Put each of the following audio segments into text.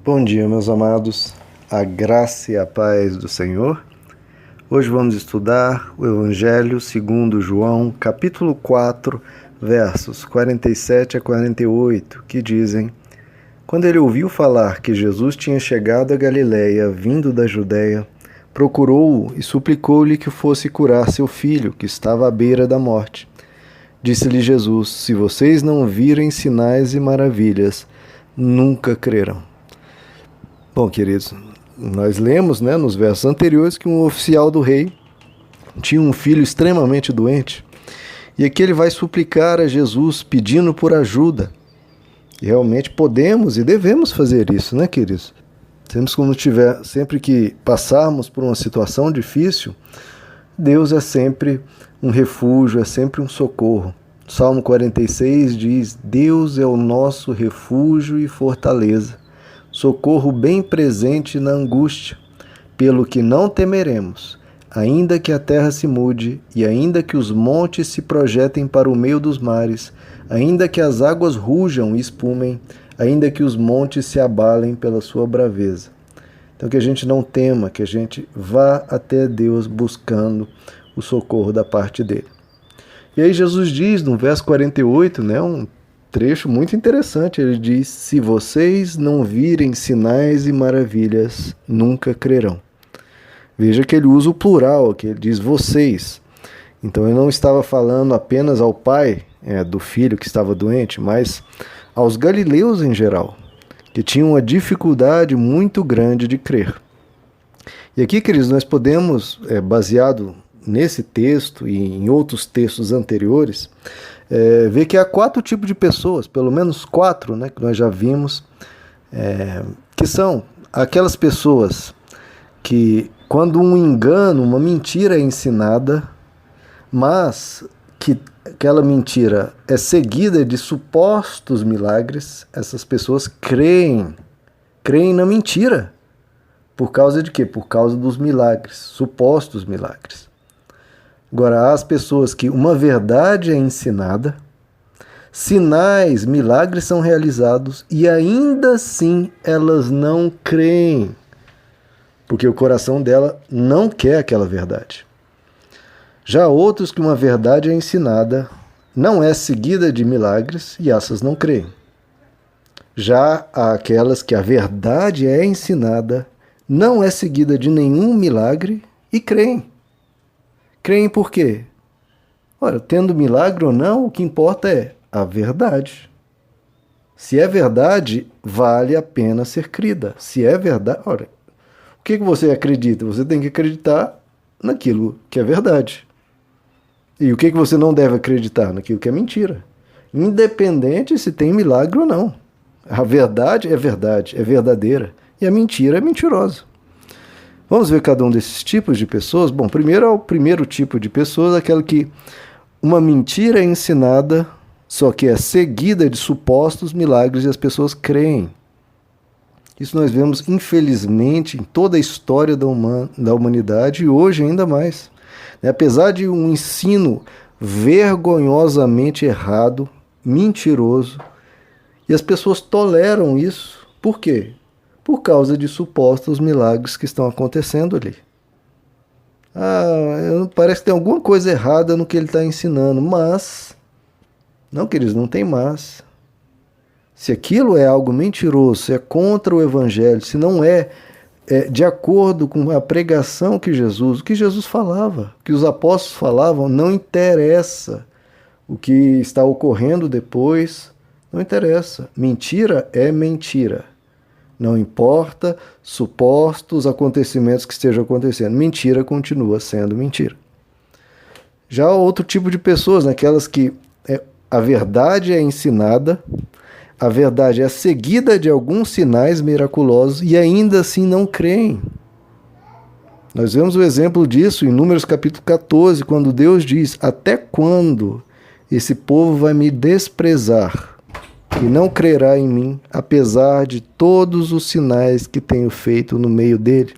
Bom dia, meus amados, a graça e a paz do Senhor. Hoje vamos estudar o Evangelho segundo João, capítulo 4, versos 47 a 48, que dizem: Quando ele ouviu falar que Jesus tinha chegado a Galiléia, vindo da Judéia, procurou-o e suplicou-lhe que fosse curar seu filho, que estava à beira da morte. Disse-lhe Jesus: Se vocês não virem sinais e maravilhas, nunca crerão. Bom, queridos, nós lemos, nos versos anteriores que um oficial do rei tinha um filho extremamente doente. E aqui ele vai suplicar a Jesus pedindo por ajuda. E realmente podemos e devemos fazer isso, queridos? Sempre que passarmos por uma situação difícil, Deus é sempre um refúgio, é sempre um socorro. Salmo 46 diz: Deus é o nosso refúgio e fortaleza, socorro bem presente na angústia, pelo que não temeremos, ainda que a terra se mude, e ainda que os montes se projetem para o meio dos mares, ainda que as águas rujam e espumem, ainda que os montes se abalem pela sua braveza. Então que a gente não tema, que a gente vá até Deus buscando o socorro da parte dele. E aí Jesus diz no verso 48, um trecho muito interessante, ele diz: se vocês não virem sinais e maravilhas, nunca crerão. Veja que ele usa o plural, que ele diz vocês. Então ele não estava falando apenas ao pai do filho que estava doente, mas aos galileus em geral, que tinham uma dificuldade muito grande de crer. E aqui, queridos, nós podemos, baseado nesse texto e em outros textos anteriores, ver que há 4 tipos de pessoas, pelo menos 4, que nós já vimos, que são aquelas pessoas que, quando um engano, uma mentira é ensinada, mas que aquela mentira é seguida de supostos milagres, essas pessoas creem na mentira. Por causa de quê? Por causa dos milagres, supostos milagres. Agora, há as pessoas que uma verdade é ensinada, sinais, milagres são realizados e ainda assim elas não creem, porque o coração dela não quer aquela verdade. Já há outros que uma verdade é ensinada, não é seguida de milagres e essas não creem. Já há aquelas que a verdade é ensinada, não é seguida de nenhum milagre e creem. Creem por quê? Ora, tendo milagre ou não, o que importa é a verdade. Se é verdade, vale a pena ser crida. Se é verdade... Ora, o que você acredita? Você tem que acreditar naquilo que é verdade. E o que você não deve acreditar? Naquilo que é mentira. Independente se tem milagre ou não. A verdade, é verdadeira. E a mentira é mentirosa. Vamos ver cada um desses tipos de pessoas? Bom, primeiro é o primeiro tipo de pessoas, aquela que uma mentira é ensinada, só que é seguida de supostos milagres e as pessoas creem. Isso nós vemos, infelizmente, em toda a história da humanidade e hoje ainda mais. Apesar de um ensino vergonhosamente errado, mentiroso, e as pessoas toleram isso. Por quê? Por causa de supostos milagres que estão acontecendo ali. Parece que tem alguma coisa errada no que ele está ensinando, mas... Não, queridos, não tem mas. Se aquilo é algo mentiroso, se é contra o Evangelho, se não é de acordo com a pregação o que Jesus falava, o que os apóstolos falavam, não interessa. O que está ocorrendo depois, não interessa. Mentira é mentira. Não importa supostos acontecimentos que estejam acontecendo. Mentira continua sendo mentira. Já outro tipo de pessoas, aquelas que a verdade é ensinada, a verdade é seguida de alguns sinais miraculosos e ainda assim não creem. Nós vemos o exemplo disso em Números capítulo 14, quando Deus diz: até quando esse povo vai me desprezar e não crerá em mim, apesar de todos os sinais que tenho feito no meio dele?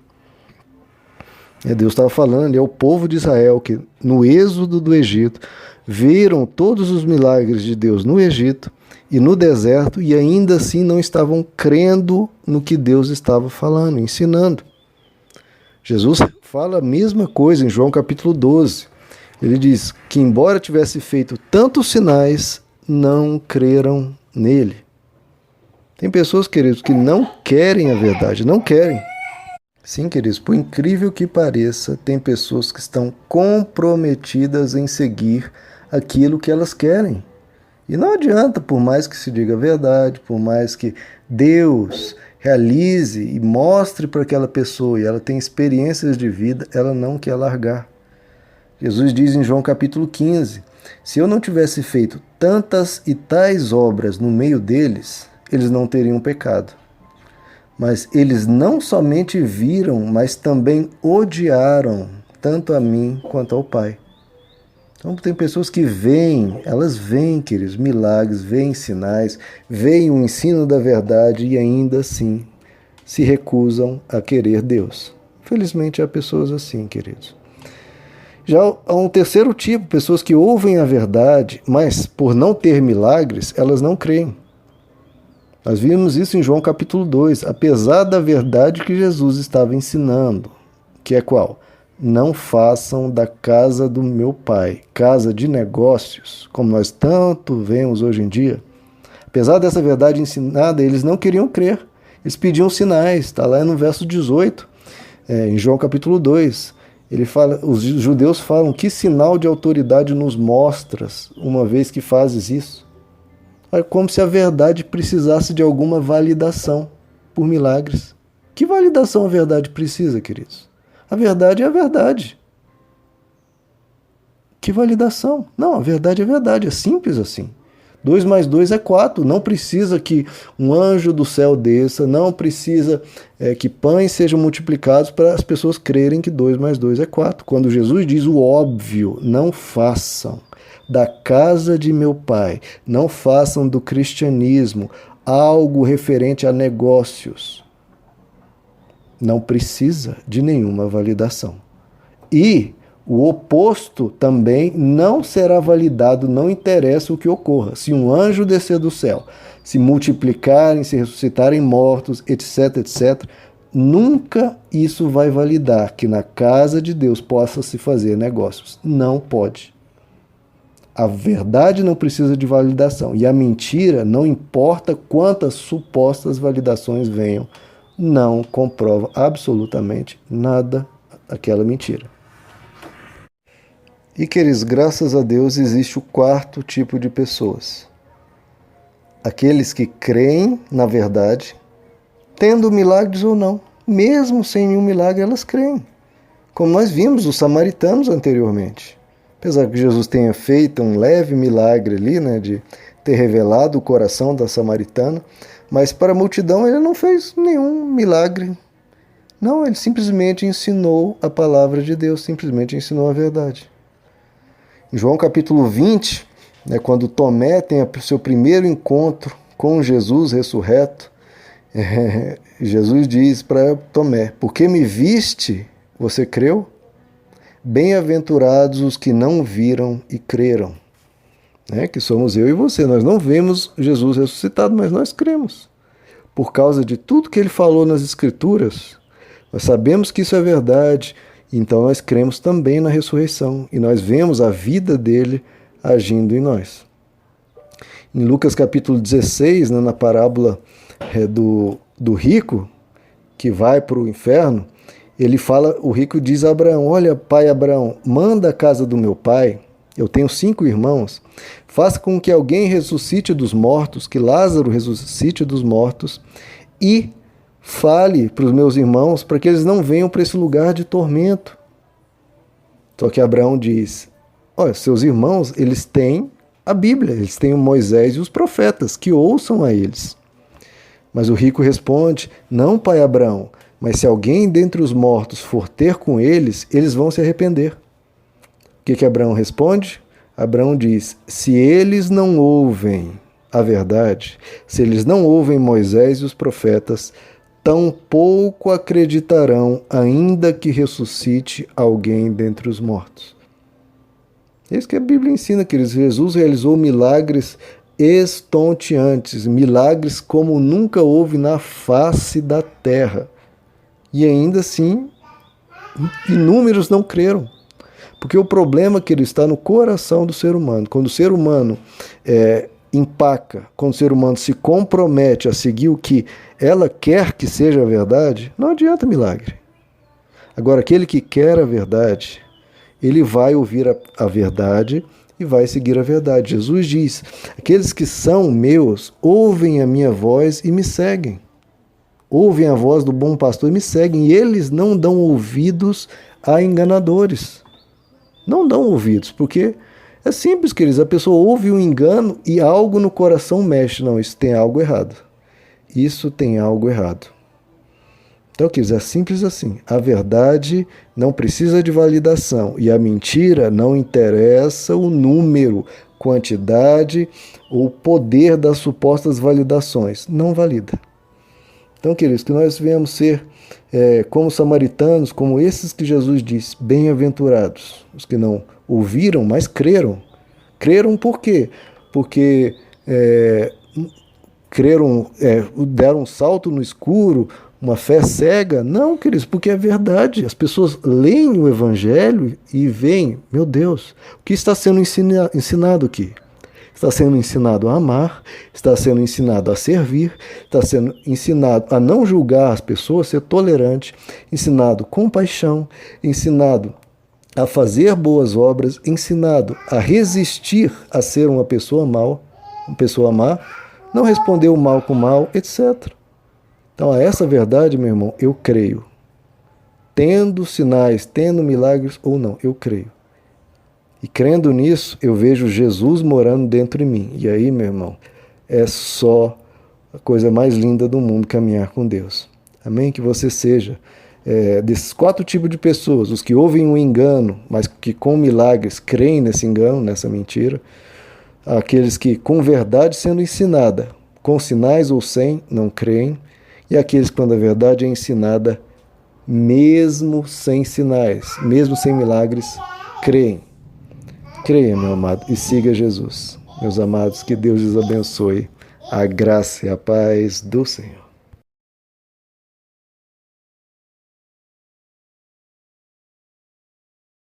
Deus estava falando, é o povo de Israel que no êxodo do Egito viram todos os milagres de Deus no Egito e no deserto e ainda assim não estavam crendo no que Deus estava falando, ensinando. Jesus fala a mesma coisa em João capítulo 12. Ele diz que embora tivesse feito tantos sinais, não creram nele. Tem pessoas, queridos, que não querem a verdade, não querem. Sim, queridos, por incrível que pareça, tem pessoas que estão comprometidas em seguir aquilo que elas querem. E não adianta, por mais que se diga a verdade, por mais que Deus realize e mostre para aquela pessoa e ela tem experiências de vida, ela não quer largar. Jesus diz em João capítulo 15, se eu não tivesse feito tantas e tais obras no meio deles, eles não teriam pecado. Mas eles não somente viram, mas também odiaram, tanto a mim quanto ao Pai. Então tem pessoas que veem, elas veem, queridos, milagres, veem sinais, veem o ensino da verdade e ainda assim se recusam a querer Deus. Infelizmente há pessoas assim, queridos. Já há um terceiro tipo, pessoas que ouvem a verdade, mas por não ter milagres, elas não creem. Nós vimos isso em João capítulo 2, apesar da verdade que Jesus estava ensinando, que é qual? Não façam da casa do meu pai casa de negócios, como nós tanto vemos hoje em dia. Apesar dessa verdade ensinada, eles não queriam crer. Eles pediam sinais, está lá no verso 18, em João capítulo 2. Ele fala, os judeus falam, que sinal de autoridade nos mostras, uma vez que fazes isso? É como se a verdade precisasse de alguma validação por milagres. Que validação a verdade precisa, queridos? A verdade é a verdade. Que validação? Não, a verdade é verdade, é simples assim. 2 mais 2 é 4, não precisa que um anjo do céu desça, não precisa que pães sejam multiplicados para as pessoas crerem que 2 mais 2 é 4. Quando Jesus diz o óbvio, não façam da casa de meu pai, não façam do cristianismo algo referente a negócios. Não precisa de nenhuma validação. E o oposto também não será validado, não interessa o que ocorra. Se um anjo descer do céu, se multiplicarem, se ressuscitarem mortos, etc, etc, nunca isso vai validar que na casa de Deus possa se fazer negócios. Não pode. A verdade não precisa de validação. E a mentira, não importa quantas supostas validações venham, não comprova absolutamente nada aquela mentira. E, queridos, graças a Deus existe o quarto tipo de pessoas. Aqueles que creem na verdade, tendo milagres ou não. Mesmo sem nenhum milagre, elas creem. Como nós vimos os samaritanos anteriormente. Apesar que Jesus tenha feito um leve milagre ali, de ter revelado o coração da samaritana, mas para a multidão ele não fez nenhum milagre. Não, ele simplesmente ensinou a palavra de Deus, simplesmente ensinou a verdade. Em João capítulo 20, quando Tomé tem o seu primeiro encontro com Jesus ressurreto, Jesus diz para Tomé, porque me viste, você creu? Bem-aventurados os que não viram e creram. Que somos eu e você. Nós não vemos Jesus ressuscitado, mas nós cremos. Por causa de tudo que ele falou nas Escrituras, nós sabemos que isso é verdade, então nós cremos também na ressurreição e nós vemos a vida dele agindo em nós. Em Lucas capítulo 16, na parábola do rico que vai para o inferno, ele fala, o rico diz a Abraão, olha, pai Abraão, manda a casa do meu pai, eu tenho 5 irmãos, faça com que alguém ressuscite dos mortos, que Lázaro ressuscite dos mortos, e fale para os meus irmãos para que eles não venham para esse lugar de tormento. Só que Abraão diz, olha, seus irmãos, eles têm a Bíblia, eles têm o Moisés e os profetas, que ouçam a eles. Mas o rico responde, não, pai Abraão, mas se alguém dentre os mortos for ter com eles, eles vão se arrepender. O que Abraão responde? Abraão diz, se eles não ouvem a verdade, se eles não ouvem Moisés e os profetas, tampouco acreditarão, ainda que ressuscite alguém dentre os mortos. É isso que a Bíblia ensina, queridos. Jesus realizou milagres estonteantes, milagres como nunca houve na face da terra. E ainda assim, inúmeros não creram. Porque o problema, querido, está no coração do ser humano. Quando o ser humano empaca, quando o ser humano se compromete a seguir o que ela quer que seja a verdade, não adianta milagre. Agora, aquele que quer a verdade, ele vai ouvir a verdade e vai seguir a verdade. Jesus diz: aqueles que são meus ouvem a minha voz e me seguem. Ouvem a voz do bom pastor e me seguem. E eles não dão ouvidos a enganadores. Não dão ouvidos, porque é simples, queridos. A pessoa ouve um engano e algo no coração mexe. Não, isso tem algo errado. Isso tem algo errado. Então, queridos, é simples assim. A verdade não precisa de validação e a mentira não interessa o número, quantidade ou poder das supostas validações. Não valida. Então, queridos, que nós venhamos ser como samaritanos, como esses que Jesus diz, bem-aventurados, os que não ouviram, mas creram. Creram por quê? Porque creram, deram um salto no escuro, uma fé cega? Não, queridos, porque é verdade. As pessoas leem o Evangelho e veem, meu Deus, o que está sendo ensinado aqui? Está sendo ensinado a amar, está sendo ensinado a servir, está sendo ensinado a não julgar as pessoas, ser tolerante, ensinado compaixão, ensinado a fazer boas obras, ensinado a resistir a ser uma pessoa má, não responder o mal com o mal, etc. Então, a essa verdade, meu irmão, eu creio. Tendo sinais, tendo milagres ou não, eu creio. E crendo nisso, eu vejo Jesus morando dentro de mim. E aí, meu irmão, é só a coisa mais linda do mundo caminhar com Deus. Amém? Que você seja desses 4 tipos de pessoas, os que ouvem um engano, mas que com milagres creem nesse engano, nessa mentira. Aqueles que, com verdade sendo ensinada, com sinais ou sem, não creem. E aqueles que, quando a verdade é ensinada, mesmo sem sinais, mesmo sem milagres, creem. Creia, meu amado, e siga Jesus. Meus amados, que Deus lhes abençoe. A graça e a paz do Senhor.